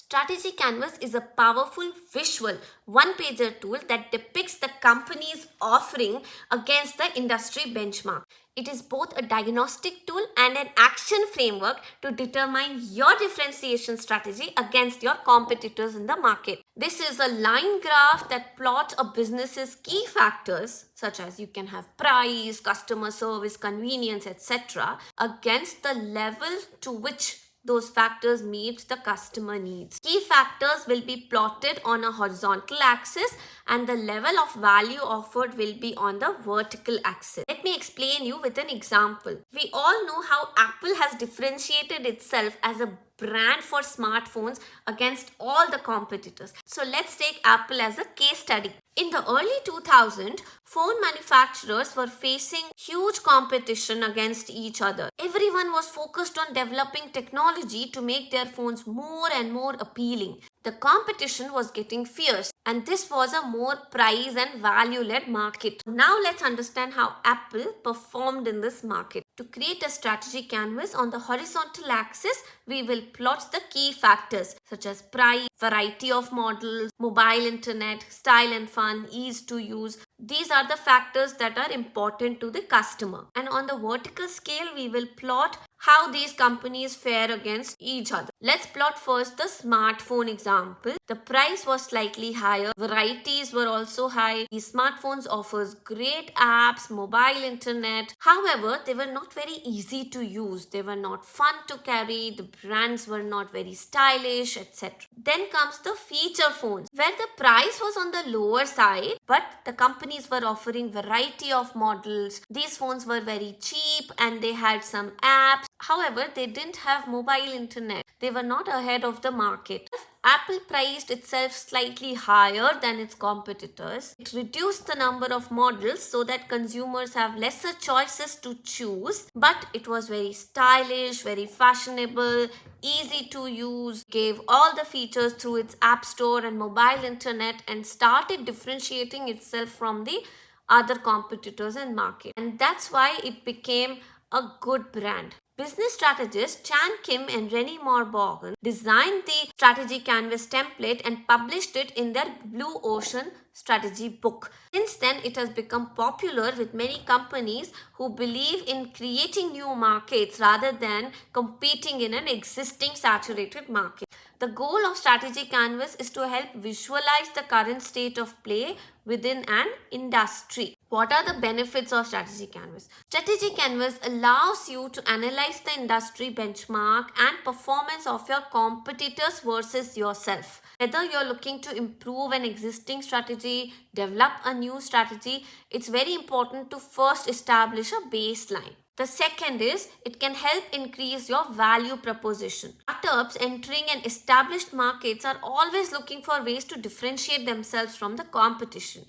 Strategy Canvas is a powerful visual one-pager tool that depicts the company's offering against the industry benchmark. It is both a diagnostic tool and an action framework to determine your differentiation strategy against your competitors in the market. This is a line graph that plots a business's key factors, such as you can have price, customer service, convenience, etc., against the level to which those factors meet the customer needs. Key factors will be plotted on a horizontal axis and the level of value offered will be on the vertical axis. Let me explain you with an example. We all know how Apple has differentiated itself as a brand for smartphones against all the competitors. So let's take Apple as a case study. In the early 2000s, phone manufacturers were facing huge competition against each other. Everyone was focused on developing technology to make their phones more and more appealing. The competition was getting fierce, and this was a more price and value-led market. Now let's understand how Apple performed in this market. To create a strategy canvas on the horizontal axis, we will plot the key factors such as price, variety of models, mobile internet, style and fun, ease to use. These are the factors that are important to the customer. And on the vertical scale, we will plot how these companies fare against each other. Let's plot first the smartphone example. The price was slightly higher. Varieties were also high. These smartphones offers great apps, mobile internet. However, they were not very easy to use. They were not fun to carry. The brands were not very stylish, etc. Then comes the feature phones, where the price was on the lower side, but the companies were offering variety of models. These phones were very cheap and they had some apps. However, they didn't have mobile internet. They were not ahead of the market. Apple priced itself slightly higher than its competitors. It reduced the number of models so that consumers have lesser choices to choose, but it was very stylish, very fashionable, easy to use, gave all the features through its app store and mobile internet, and started differentiating itself from the other competitors in market. And that's why it became a good brand. Business strategists Chan Kim and Rennie Morbogen designed the strategy canvas template and published it in their Blue Ocean strategy book. Since then, it has become popular with many companies who believe in creating new markets rather than competing in an existing saturated market. The goal of strategy canvas is to help visualize the current state of play within an industry. What are the benefits of strategy canvas? Strategy canvas allows you to analyze the industry benchmark and performance of your competitors versus yourself. Whether you're looking to improve an existing strategy, develop a new strategy, it's very important to first establish a baseline. The second is it can help increase your value proposition. Startups entering an established markets are always looking for ways to differentiate themselves from the competition.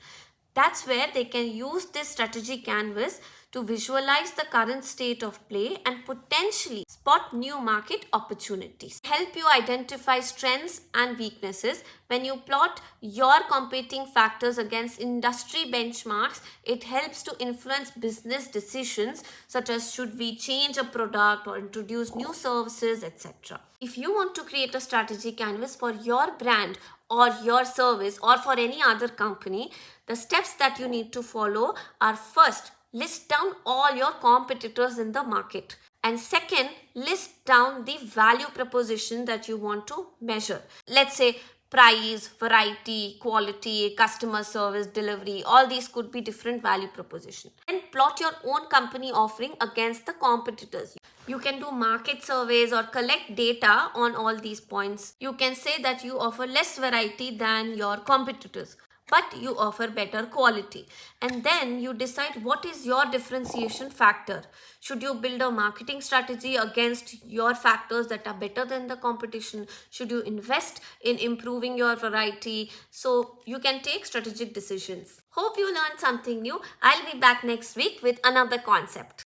That's where they can use this strategy canvas to visualize the current state of play and potentially spot new market opportunities. Help you identify strengths and weaknesses. When you plot your competing factors against industry benchmarks, it helps to influence business decisions such as should we change a product or introduce new services, etc. If you want to create a strategy canvas for your brand or your service or for any other company, the steps that you need to follow are: first, list down all your competitors in the market. And second, list down the value proposition that you want to measure. Let's say price, variety, quality, customer service, delivery, all these could be different value proposition. And plot your own company offering against the competitors. You can do market surveys or collect data on all these points. You can say that you offer less variety than your competitors, but you offer better quality. And then you decide what is your differentiation factor. Should you build a marketing strategy against your factors that are better than the competition? Should you invest in improving your variety? So you can take strategic decisions. Hope you learned something new. I'll be back next week with another concept.